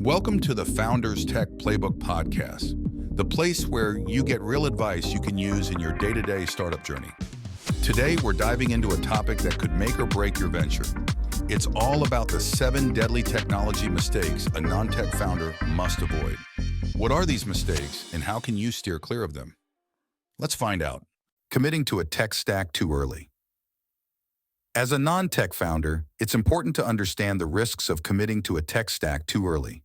Welcome to the Founders Tech Playbook podcast, the place where you get real advice you can use in your day-to-day startup journey. Today, we're diving into a topic that could make or break your venture. It's all about the 7 deadly technology mistakes a non-tech founder must avoid. What are these mistakes, and how can you steer clear of them? Let's find out. Committing to a tech stack too early. As a non-tech founder, it's important to understand the risks of committing to a tech stack too early.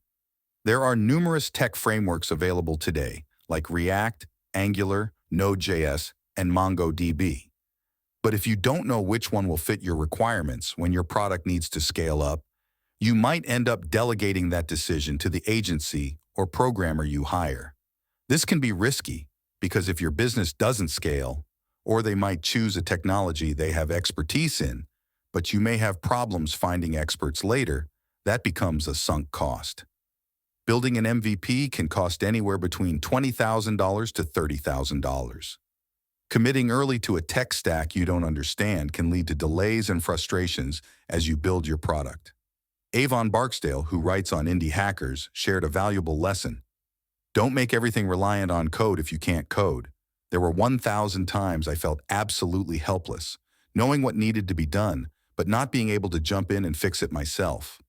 There are numerous tech frameworks available today, like React, Angular, Node.js, and MongoDB. But if you don't know which one will fit your requirements when your product needs to scale up, you might end up delegating that decision to the agency or programmer you hire. This can be risky because if your business doesn't scale, or they might choose a technology they have expertise in, but you may have problems finding experts later, that becomes a sunk cost. Building an MVP can cost anywhere between $20,000 to $30,000. Committing early to a tech stack you don't understand can lead to delays and frustrations as you build your product. Avon Barksdale, who writes on Indie Hackers, shared a valuable lesson. Don't make everything reliant on code if you can't code. There were 1,000 times I felt absolutely helpless, knowing what needed to be done, but not being able to jump in and fix it myself.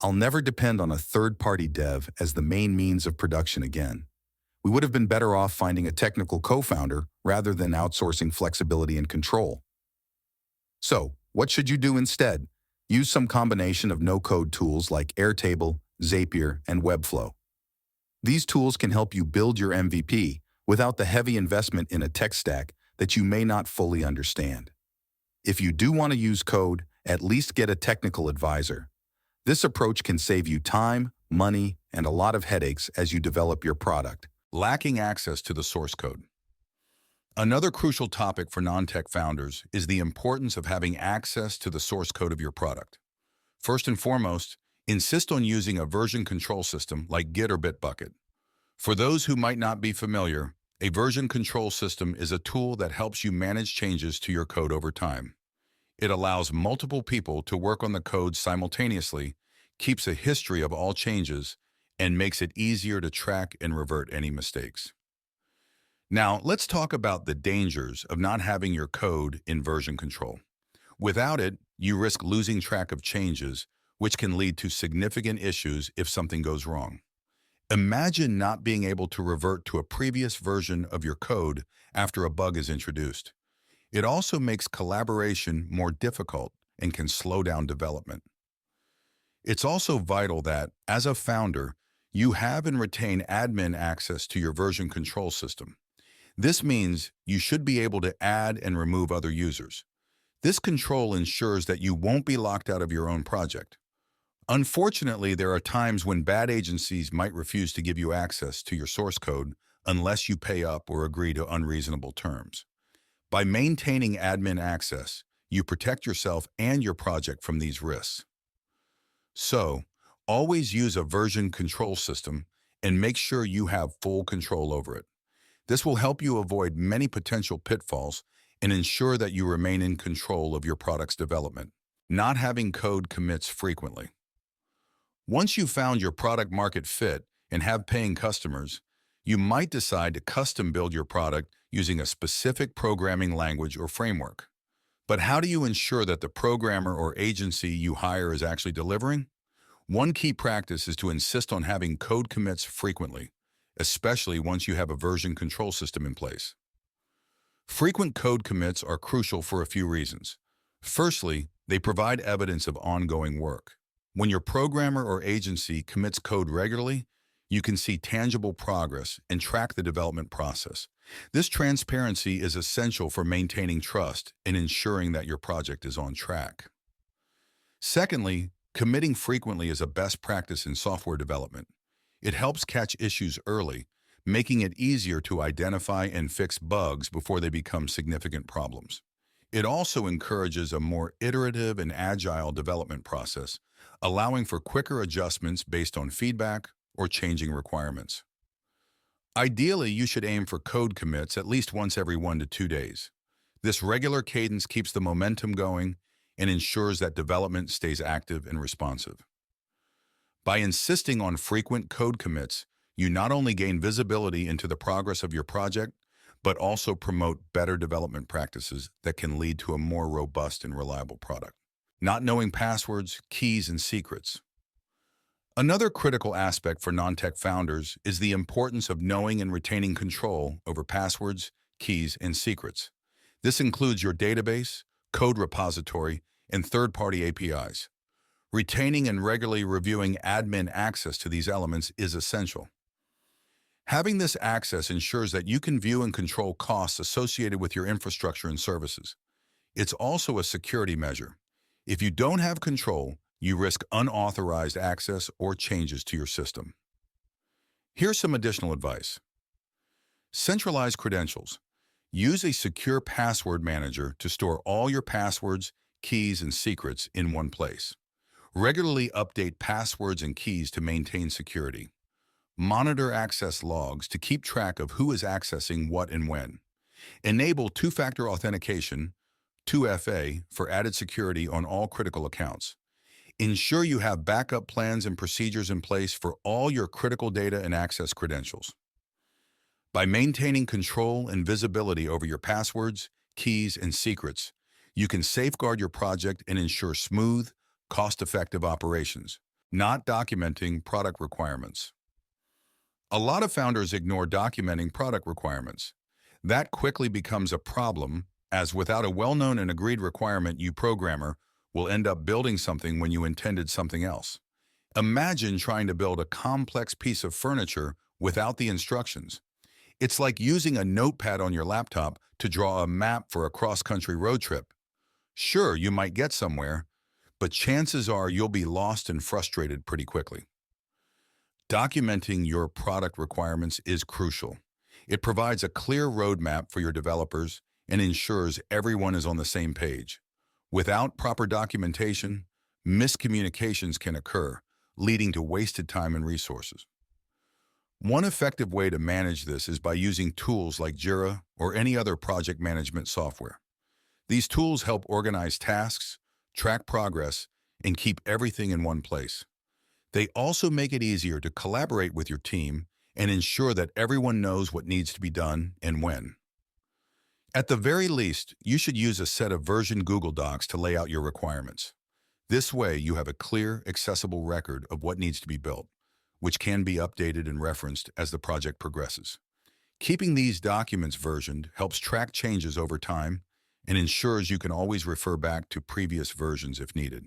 I'll never depend on a third-party dev as the main means of production again. We would have been better off finding a technical co-founder rather than outsourcing flexibility and control. So, what should you do instead? Use some combination of no-code tools like Airtable, Zapier, and Webflow. These tools can help you build your MVP without the heavy investment in a tech stack that you may not fully understand. If you do want to use code, at least get a technical advisor. This approach can save you time, money, and a lot of headaches as you develop your product. Lacking access to the source code. Another crucial topic for non-tech founders is the importance of having access to the source code of your product. First and foremost, insist on using a version control system like Git or Bitbucket. For those who might not be familiar, a version control system is a tool that helps you manage changes to your code over time. It allows multiple people to work on the code simultaneously, keeps a history of all changes, and makes it easier to track and revert any mistakes. Now, let's talk about the dangers of not having your code in version control. Without it, you risk losing track of changes, which can lead to significant issues if something goes wrong. Imagine not being able to revert to a previous version of your code after a bug is introduced. It also makes collaboration more difficult and can slow down development. It's also vital that, as a founder, you have and retain admin access to your version control system. This means you should be able to add and remove other users. This control ensures that you won't be locked out of your own project. Unfortunately, there are times when bad agencies might refuse to give you access to your source code unless you pay up or agree to unreasonable terms. By maintaining admin access, you protect yourself and your project from these risks. So, always use a version control system and make sure you have full control over it. This will help you avoid many potential pitfalls and ensure that you remain in control of your product's development. Not having code commits frequently. Once you've found your product market fit and have paying customers, you might decide to custom build your product using a specific programming language or framework. But how do you ensure that the programmer or agency you hire is actually delivering? One key practice is to insist on having code commits frequently, especially once you have a version control system in place. Frequent code commits are crucial for a few reasons. Firstly, they provide evidence of ongoing work. When your programmer or agency commits code regularly, you can see tangible progress and track the development process. This transparency is essential for maintaining trust and ensuring that your project is on track. Secondly, committing frequently is a best practice in software development. It helps catch issues early, making it easier to identify and fix bugs before they become significant problems. It also encourages a more iterative and agile development process, allowing for quicker adjustments based on feedback or changing requirements. Ideally, you should aim for code commits at least once every 1 to 2 days. This regular cadence keeps the momentum going and ensures that development stays active and responsive. By insisting on frequent code commits, you not only gain visibility into the progress of your project, but also promote better development practices that can lead to a more robust and reliable product. Not knowing passwords, keys, and secrets. Another critical aspect for non-tech founders is the importance of knowing and retaining control over passwords, keys, and secrets. This includes your database, code repository, and third-party APIs. Retaining and regularly reviewing admin access to these elements is essential. Having this access ensures that you can view and control costs associated with your infrastructure and services. It's also a security measure. If you don't have control, you risk unauthorized access or changes to your system. Here's some additional advice. Centralize credentials. Use a secure password manager to store all your passwords, keys, and secrets in one place. Regularly update passwords and keys to maintain security. Monitor access logs to keep track of who is accessing what and when. Enable two-factor authentication, 2FA, for added security on all critical accounts. Ensure you have backup plans and procedures in place for all your critical data and access credentials. By maintaining control and visibility over your passwords, keys, and secrets, you can safeguard your project and ensure smooth, cost-effective operations. Not documenting product requirements. A lot of founders ignore documenting product requirements. That quickly becomes a problem, as without a well-known and agreed requirement, you programmer will end up building something when you intended something else. Imagine trying to build a complex piece of furniture without the instructions. It's like using a notepad on your laptop to draw a map for a cross-country road trip. Sure, you might get somewhere, but chances are you'll be lost and frustrated pretty quickly. Documenting your product requirements is crucial. It provides a clear roadmap for your developers and ensures everyone is on the same page. Without proper documentation, miscommunications can occur, leading to wasted time and resources. One effective way to manage this is by using tools like Jira or any other project management software. These tools help organize tasks, track progress, and keep everything in one place. They also make it easier to collaborate with your team and ensure that everyone knows what needs to be done and when. At the very least, you should use a set of version Google Docs to lay out your requirements. This way, you have a clear, accessible record of what needs to be built, which can be updated and referenced as the project progresses. Keeping these documents versioned helps track changes over time and ensures you can always refer back to previous versions if needed.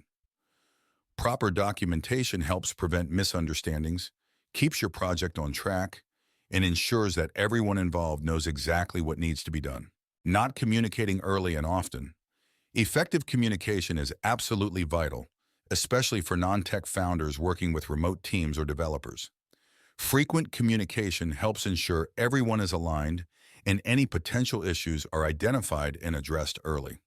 Proper documentation helps prevent misunderstandings, keeps your project on track, and ensures that everyone involved knows exactly what needs to be done. Not communicating early and often. Effective communication is absolutely vital, especially for non-tech founders working with remote teams or developers. Frequent communication helps ensure everyone is aligned and any potential issues are identified and addressed early.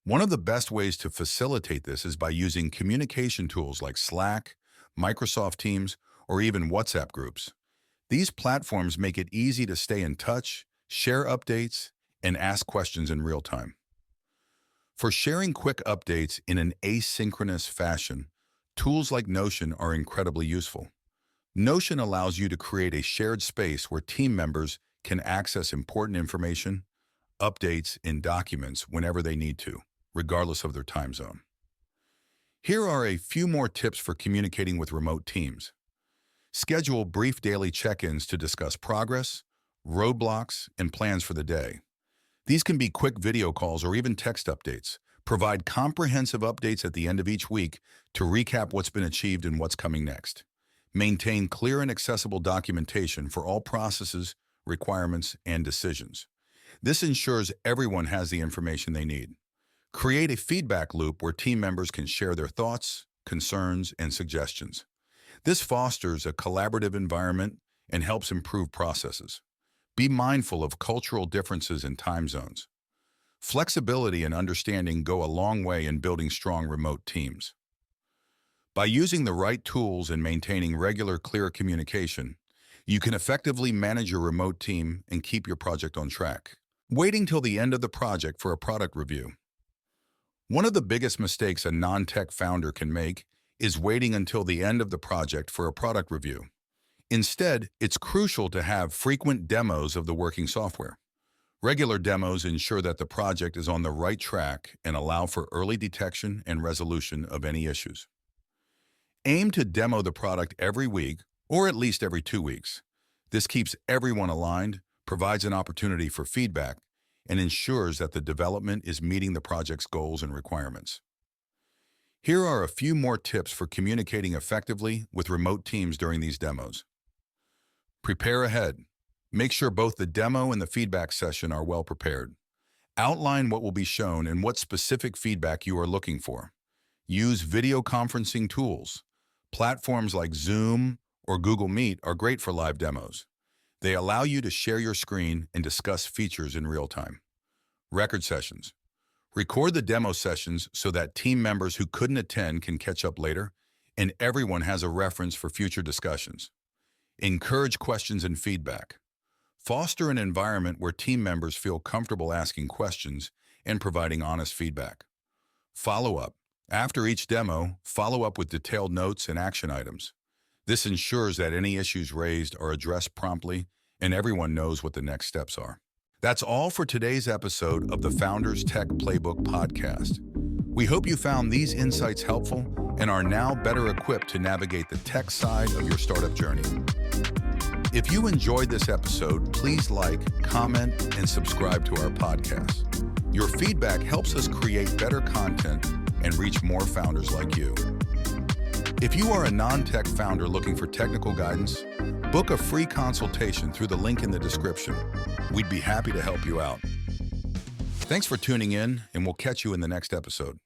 One of the best ways to facilitate this is by using communication tools like Slack, Microsoft Teams, or even WhatsApp groups. These platforms make it easy to stay in touch, share updates, and ask questions in real time. For sharing quick updates in an asynchronous fashion, tools like Notion are incredibly useful. Notion allows you to create a shared space where team members can access important information, updates, and documents whenever they need to, regardless of their time zone. Here are a few more tips for communicating with remote teams. Schedule brief daily check-ins to discuss progress, roadblocks, and plans for the day. These can be quick video calls or even text updates. Provide comprehensive updates at the end of each week to recap what's been achieved and what's coming next. Maintain clear and accessible documentation for all processes, requirements, and decisions. This ensures everyone has the information they need. Create a feedback loop where team members can share their thoughts, concerns, and suggestions. This fosters a collaborative environment and helps improve processes. Be mindful of cultural differences and time zones. Flexibility and understanding go a long way in building strong remote teams. By using the right tools and maintaining regular, clear communication, you can effectively manage your remote team and keep your project on track. Waiting till the end of the project for a product review. One of the biggest mistakes a non-tech founder can make is waiting until the end of the project for a product review. Instead, it's crucial to have frequent demos of the working software. Regular demos ensure that the project is on the right track and allow for early detection and resolution of any issues. Aim to demo the product every week or at least every 2 weeks. This keeps everyone aligned, provides an opportunity for feedback, and ensures that the development is meeting the project's goals and requirements. Here are a few more tips for communicating effectively with remote teams during these demos. Prepare ahead. Make sure both the demo and the feedback session are well prepared. Outline what will be shown and what specific feedback you are looking for. Use video conferencing tools. Platforms like Zoom or Google Meet are great for live demos. They allow you to share your screen and discuss features in real time. Record sessions. Record the demo sessions so that team members who couldn't attend can catch up later, and everyone has a reference for future discussions. Encourage questions and feedback. Foster an environment where team members feel comfortable asking questions and providing honest feedback. Follow up. After each demo, follow up with detailed notes and action items. This ensures that any issues raised are addressed promptly and everyone knows what the next steps are. That's all for today's episode of the Founders Tech Playbook podcast. We hope you found these insights helpful and are now better equipped to navigate the tech side of your startup journey. If you enjoyed this episode, please like, comment, and subscribe to our podcast. Your feedback helps us create better content and reach more founders like you. If you are a non-tech founder looking for technical guidance, book a free consultation through the link in the description. We'd be happy to help you out. Thanks for tuning in, and we'll catch you in the next episode.